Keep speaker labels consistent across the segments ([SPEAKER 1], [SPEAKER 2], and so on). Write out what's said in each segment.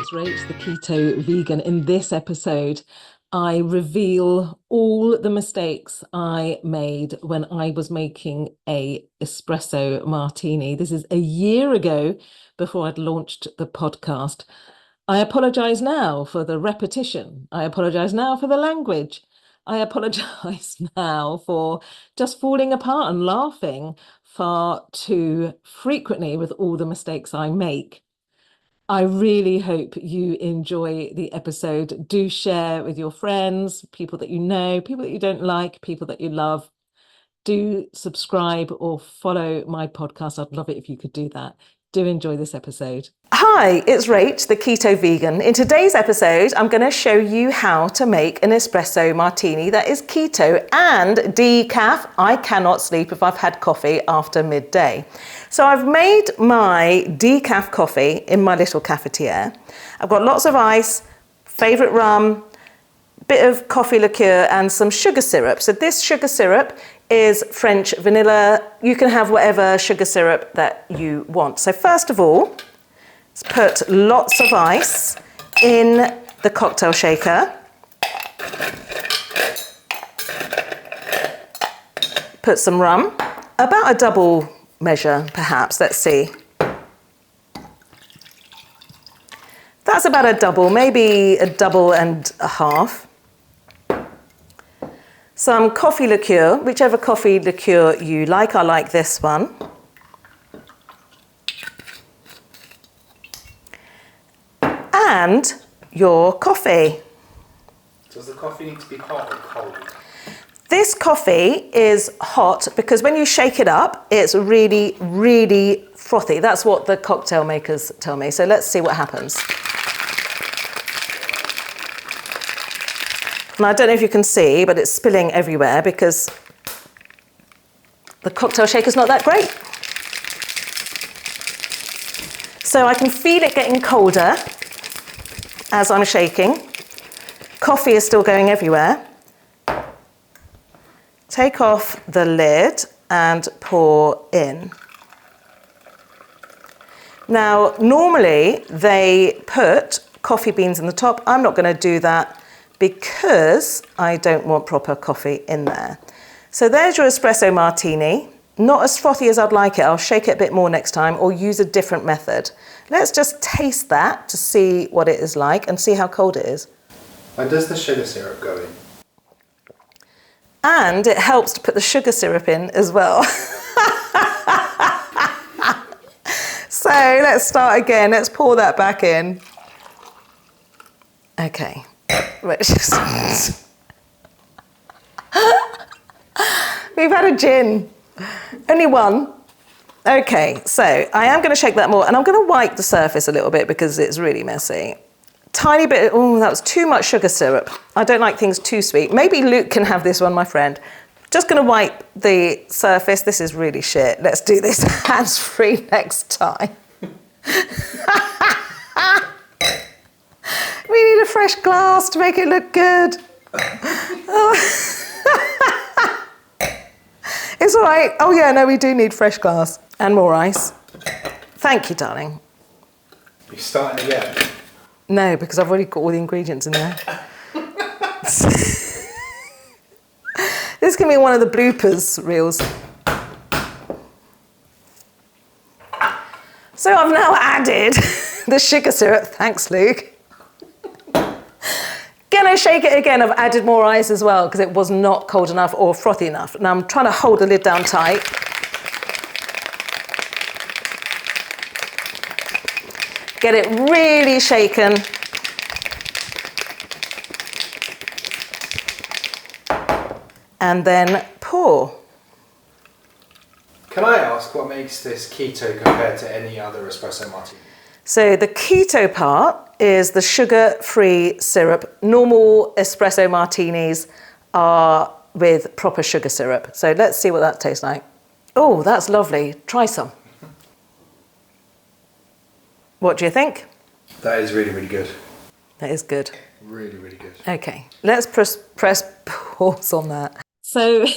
[SPEAKER 1] it's Rach, the Keto Vegan. In this episode, I reveal all the mistakes I made when I was making a espresso martini. This is a year ago before I'd launched the podcast. I apologize now for the repetition. I apologize now for the language. I apologize now for just falling apart and laughing far too frequently with all the mistakes I make. I really hope you enjoy the episode. Do share with your friends, people that you know, people that you don't like, people that you love. Do subscribe or follow my podcast. I'd love it if you could do that. Do enjoy this episode. Hi, it's Rach, the Keto Vegan. In today's episode, I'm going to show you how to make an espresso martini that is keto and decaf. I cannot sleep if I've had coffee after midday. So I've made my decaf coffee in my little cafetiere. I've got lots of ice, favourite rum, bit of coffee liqueur and some sugar syrup. So this sugar syrup is French vanilla. You can have whatever sugar syrup that you want. So first of all, let's put lots of ice in the cocktail shaker. Put some rum, about a double measure perhaps, let's see. That's about a double, maybe a double and a half. Some coffee liqueur, whichever coffee liqueur you like. I like this one. And your coffee.
[SPEAKER 2] Does the coffee need to be hot or cold?
[SPEAKER 1] This coffee is hot because when you shake it up, it's really, really frothy. That's what the cocktail makers tell me. So let's see what happens. And I don't know if you can see, but it's spilling everywhere because the cocktail shaker's not that great. So I can feel it getting colder as I'm shaking. Coffee is still going everywhere. Take off the lid and pour in. Now, normally they put coffee beans in the top. I'm not going to do that because I don't want proper coffee in there. So there's your espresso martini. Not as frothy as I'd like it. I'll shake it a bit more next time or use a different method. Let's just taste that to see what it is like and see how cold it is.
[SPEAKER 2] When does the sugar syrup go in?
[SPEAKER 1] And it helps to put the sugar syrup in as well. So let's start again. Let's pour that back in. Okay. Let's just... We've had a gin. Only one. Okay, so I am going to shake that more and I'm going to wipe the surface a little bit because it's really messy. Tiny bit, oh, that was too much sugar syrup. I don't like things too sweet. Maybe Luke can have this one, my friend. Just going to wipe the surface. This is really shit. Let's do this hands-free next time. We need a fresh glass to make it look good. It's all right. Oh yeah, no, we do need fresh glass and more ice. Thank you, darling.
[SPEAKER 2] You're starting again?
[SPEAKER 1] No, because I've already got all the ingredients in there. This can be one of the bloopers reels. So I've now added the sugar syrup. Thanks, Luke. Gonna shake it again. I've added more ice as well because it was not cold enough or frothy enough. Now I'm trying to hold the lid down tight. Get it really shaken. And then pour.
[SPEAKER 2] Can I ask what makes this keto compared to any other espresso martini?
[SPEAKER 1] So the keto part is the sugar-free syrup. Normal espresso martinis are with proper sugar syrup. So let's see what that tastes like. Oh, that's lovely. Try some. What do you think?
[SPEAKER 2] That is really, really good.
[SPEAKER 1] That is good.
[SPEAKER 2] Really, really good.
[SPEAKER 1] Okay, let's press pause on that. So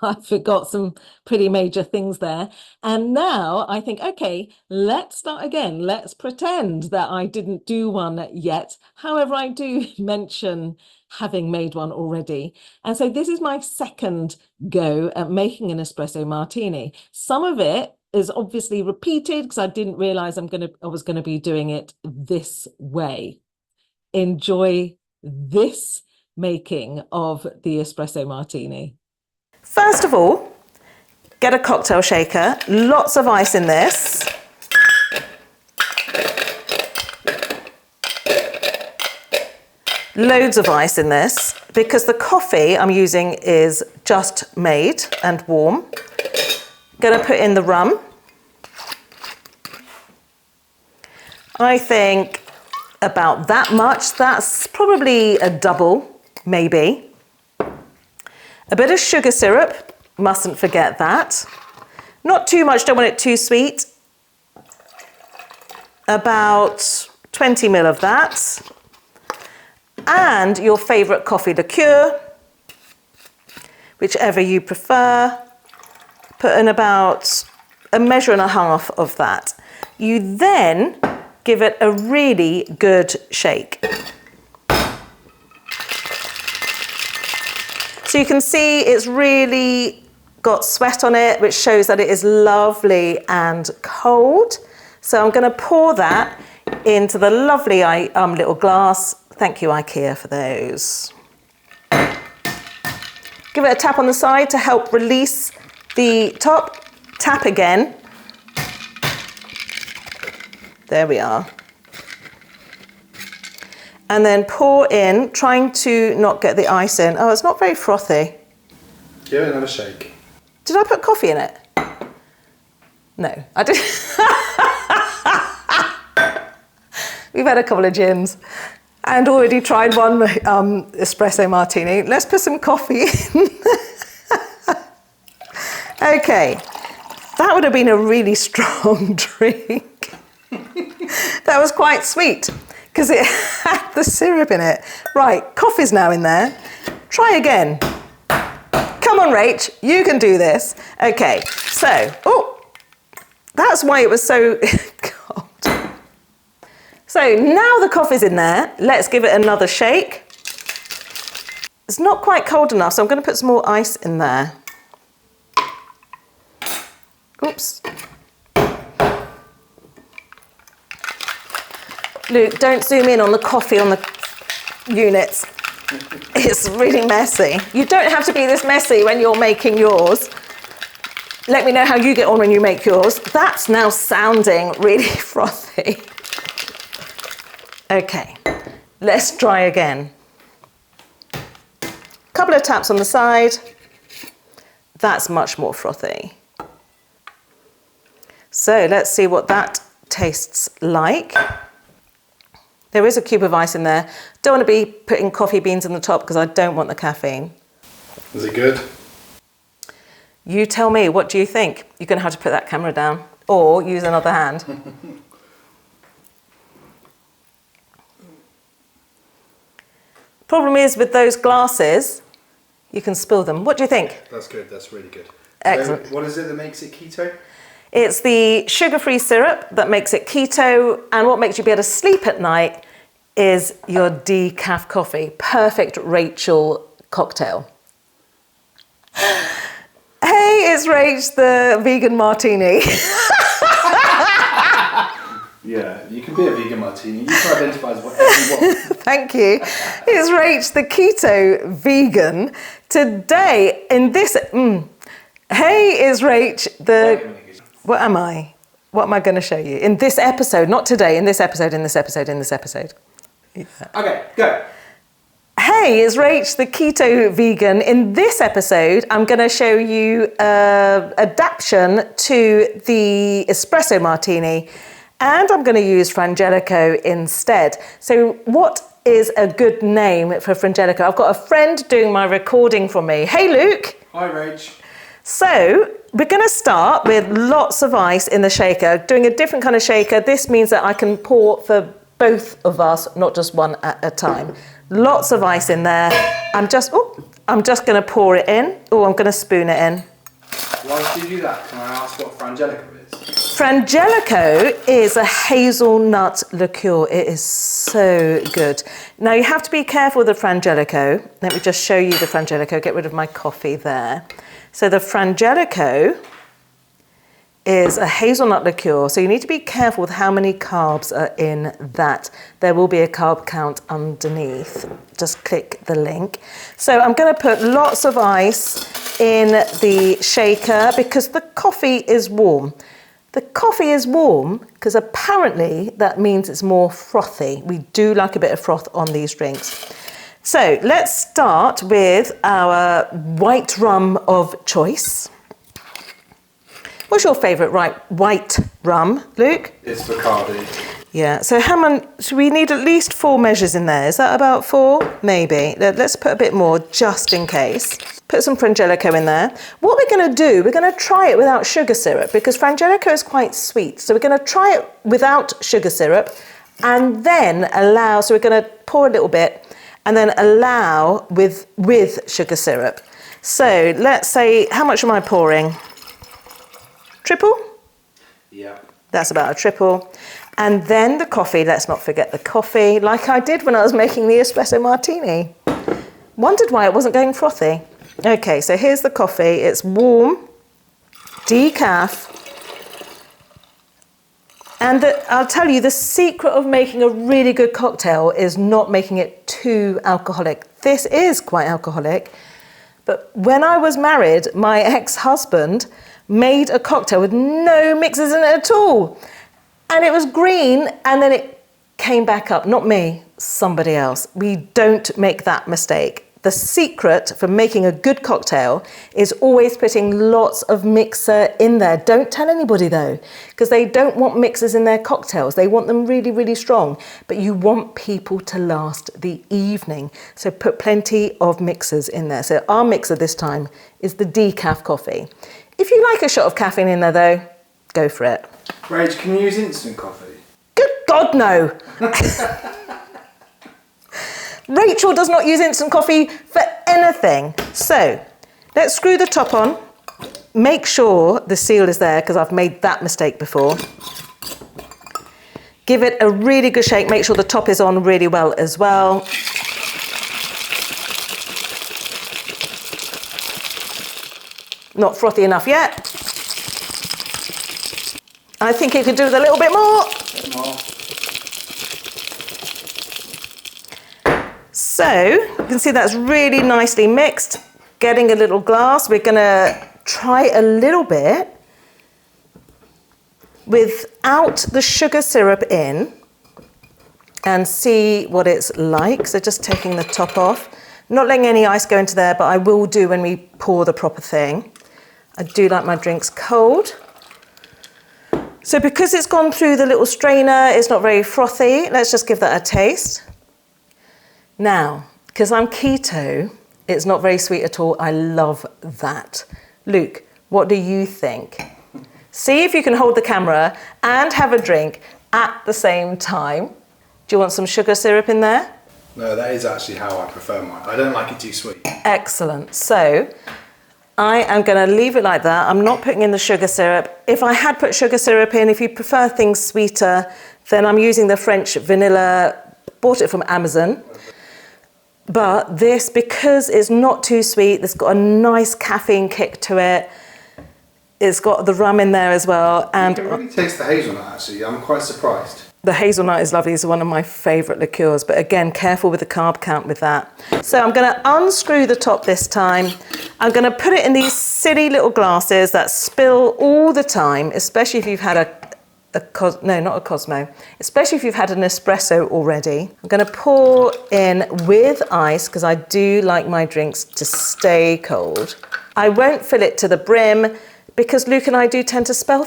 [SPEAKER 1] I forgot some pretty major things there. And now I think, okay, let's start again. Let's pretend that I didn't do one yet. However, I do mention having made one already. And so this is my second go at making an espresso martini. Some of it is obviously repeated because I didn't realize I was going to be doing it this way. Enjoy this making of the espresso martini.
[SPEAKER 3] First of all, get a cocktail shaker, lots of ice in this. Loads of ice in this because the coffee I'm using is just made and warm. Gonna put in the rum. I think about that much. That's probably a double, maybe. A bit of sugar syrup, mustn't forget that. Not too much, don't want it too sweet. About 20 ml of that. And your favourite coffee liqueur, whichever you prefer. Put in about a measure and a half of that. You then give it a really good shake. So you can see it's really got sweat on it, which shows that it is lovely and cold. So I'm going to pour that into the lovely little glass. Thank you, IKEA, for those. Give it a tap on the side to help release the top. Tap again. There we are. And then pour in, trying to not get the ice in. Oh, it's not very frothy.
[SPEAKER 2] Give it another shake.
[SPEAKER 3] Did I put coffee in it? No, I didn't. We've had a couple of gins and already tried one espresso martini. Let's put some coffee in. Okay, that would have been a really strong drink. That was quite sweet because it had the syrup in it. Right, coffee's now in there. Try again. Come on, Rach, you can do this. Okay, so, oh, that's why it was so cold. So now the coffee's in there. Let's give it another shake. It's not quite cold enough, so I'm going to put some more ice in there. Oops. Luke, don't zoom in on the coffee on the units. It's really messy. You don't have to be this messy when you're making yours. Let me know how you get on when you make yours. That's now sounding really frothy. Okay, let's try again. Couple of taps on the side. That's much more frothy. So let's see what that tastes like. There is a cube of ice in there. Don't want to be putting coffee beans in the top because I don't want the caffeine.
[SPEAKER 2] Is it good?
[SPEAKER 3] You tell me, what do you think? You're going to have to put that camera down or use another hand. Problem is with those glasses, you can spill them. What do you think?
[SPEAKER 2] That's good, that's really good.
[SPEAKER 3] Excellent.
[SPEAKER 2] So what is it that makes it keto?
[SPEAKER 3] It's the sugar-free syrup that makes it keto, and what makes you be able to sleep at night is your decaf coffee. Perfect Rachel cocktail. Hey, it's Rach, the vegan martini.
[SPEAKER 2] Yeah, you can be a vegan martini. You can identify as whatever you want.
[SPEAKER 3] Thank you. It's Rach, the keto vegan. Today, in this... Hey, it's Rach, the... What am I? What am I going to show you? In this episode, not today, in this episode, in this episode, in this episode. Yeah.
[SPEAKER 2] Okay, go.
[SPEAKER 3] Hey, it's Rach, the keto vegan. In this episode, I'm going to show you an adaptation to the espresso martini, and I'm going to use Frangelico instead. So what is a good name for Frangelico? I've got a friend doing my recording for me. Hey, Luke.
[SPEAKER 2] Hi, Rach.
[SPEAKER 3] So we're going to start with lots of ice in the shaker, doing a different kind of shaker. This means that I can pour for both of us, not just one at a time. Lots of ice in there. I'm I'm just going to pour it in. Oh, I'm going to spoon it in.
[SPEAKER 2] Whilst you do that, can I ask what Frangelico is?
[SPEAKER 3] Frangelico is a hazelnut liqueur. It is so good. Now you have to be careful with the Frangelico. Let me just show you the Frangelico. Get rid of my coffee there. So the Frangelico is a hazelnut liqueur. So you need to be careful with how many carbs are in that. There will be a carb count underneath. Just click the link. So I'm going to put lots of ice in the shaker because the coffee is warm. The coffee is warm because apparently that means it's more frothy. We do like a bit of froth on these drinks. So let's start with our white rum of choice. What's your favourite white rum, Luke?
[SPEAKER 2] It's Bacardi.
[SPEAKER 3] Yeah, so how many, so we need at least 4 measures in there. Is that about 4? Maybe. Let's put a bit more just in case. Put some Frangelico in there. What we're going to do, we're going to try it without sugar syrup because Frangelico is quite sweet. So we're going to try it without sugar syrup and then allow, so we're going to pour a little bit and then allow with sugar syrup. So let's say, how much am I pouring? Triple?
[SPEAKER 2] Yeah.
[SPEAKER 3] That's about a triple. And then the coffee, let's not forget the coffee, like I did when I was making the espresso martini. Wondered why it wasn't going frothy. Okay, so here's the coffee. It's warm, decaf. And I'll tell you, the secret of making a really good cocktail is not making it too alcoholic. This is quite alcoholic. But when I was married, my ex-husband made a cocktail with no mixers in it at all. And it was green, and then it came back up. Not me, somebody else. We don't make that mistake. The secret for making a good cocktail is always putting lots of mixer in there. Don't tell anybody though, because they don't want mixers in their cocktails. They want them really, really strong, but you want people to last the evening. So put plenty of mixers in there. So our mixer this time is the decaf coffee. If you like a shot of caffeine in there though, go for it.
[SPEAKER 2] Rach, can you use instant coffee?
[SPEAKER 3] Good God, no. Rachel does not use instant coffee for anything. So let's screw the top on. Make sure the seal is there because I've made that mistake before. Give it a really good shake. Make sure the top is on really well as well. Not frothy enough yet. I think it could do with a little bit more. So you can see that's really nicely mixed. Getting a little glass. We're going to try a little bit without the sugar syrup in and see what it's like. So just taking the top off. Not letting any ice go into there, but I will do when we pour the proper thing. I do like my drinks cold. So because it's gone through the little strainer, it's not very frothy. Let's just give that a taste. Now, because I'm keto, it's not very sweet at all. I love that. Luke, what do you think? See if you can hold the camera and have a drink at the same time. Do you want some sugar syrup in there?
[SPEAKER 2] No, that is actually how I prefer mine. I don't like it too sweet.
[SPEAKER 3] Excellent. So I am going to leave it like that. I'm not putting in the sugar syrup. If I had put sugar syrup in, if you prefer things sweeter, then I'm using the French vanilla. Bought it from Amazon. But this, because it's not too sweet, it's got a nice caffeine kick to it. It's got the rum in there as well. And
[SPEAKER 2] you can really taste the hazelnut, actually. I'm quite surprised.
[SPEAKER 3] The hazelnut is lovely. It's one of my favourite liqueurs. But again, careful with the carb count with that. So I'm going to unscrew the top this time. I'm going to put it in these silly little glasses that spill all the time, especially if you've had especially if you've had an espresso already. I'm going to pour in with ice because I do like my drinks to stay cold. I won't fill it to the brim because Luke and I do tend to spill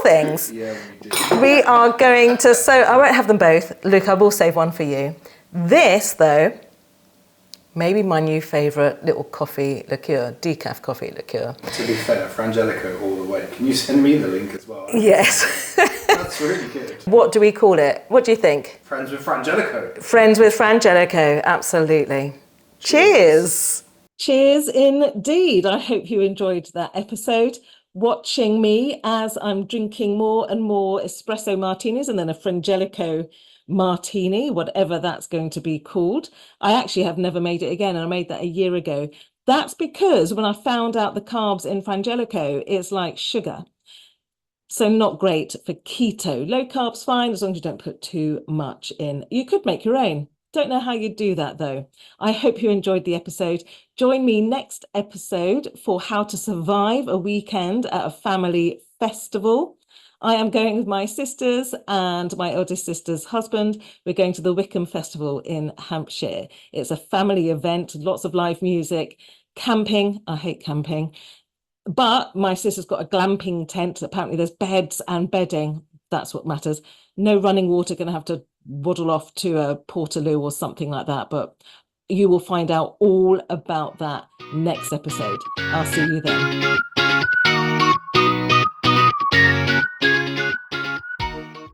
[SPEAKER 3] things.
[SPEAKER 2] Yeah, we do.
[SPEAKER 3] We are going to, so I won't have them both. Luke, I will save one for you. This though, maybe my new favourite little coffee liqueur, decaf coffee liqueur.
[SPEAKER 2] To be fair, Frangelico all the way. Can you send me the link as well?
[SPEAKER 3] Yes.
[SPEAKER 2] That's That's really good.
[SPEAKER 3] What do we call it? What do you think?
[SPEAKER 2] Friends with Frangelico.
[SPEAKER 3] Friends with Frangelico, absolutely. Cheers.
[SPEAKER 1] Cheers indeed. I hope you enjoyed that episode. Watching me as I'm drinking more and more espresso martinis and then a Frangelico martini, whatever that's going to be called. I actually have never made it again, and I made that a year ago. That's because when I found out the carbs in Frangelico, it's like sugar. So not great for keto. Low carbs, fine, as long as you don't put too much in. You could make your own. Don't know how you'd do that though. I hope you enjoyed the episode. Join me next episode for how to survive a weekend at a family festival. I am going with my sisters and my eldest sister's husband. We're going to the Wickham Festival in Hampshire. It's a family event, lots of live music, camping. I hate camping. But my sister's got a glamping tent. Apparently there's beds and bedding. That's what matters. No running water, going to have to waddle off to a portaloo or something like that. But you will find out all about that next episode. I'll see you then.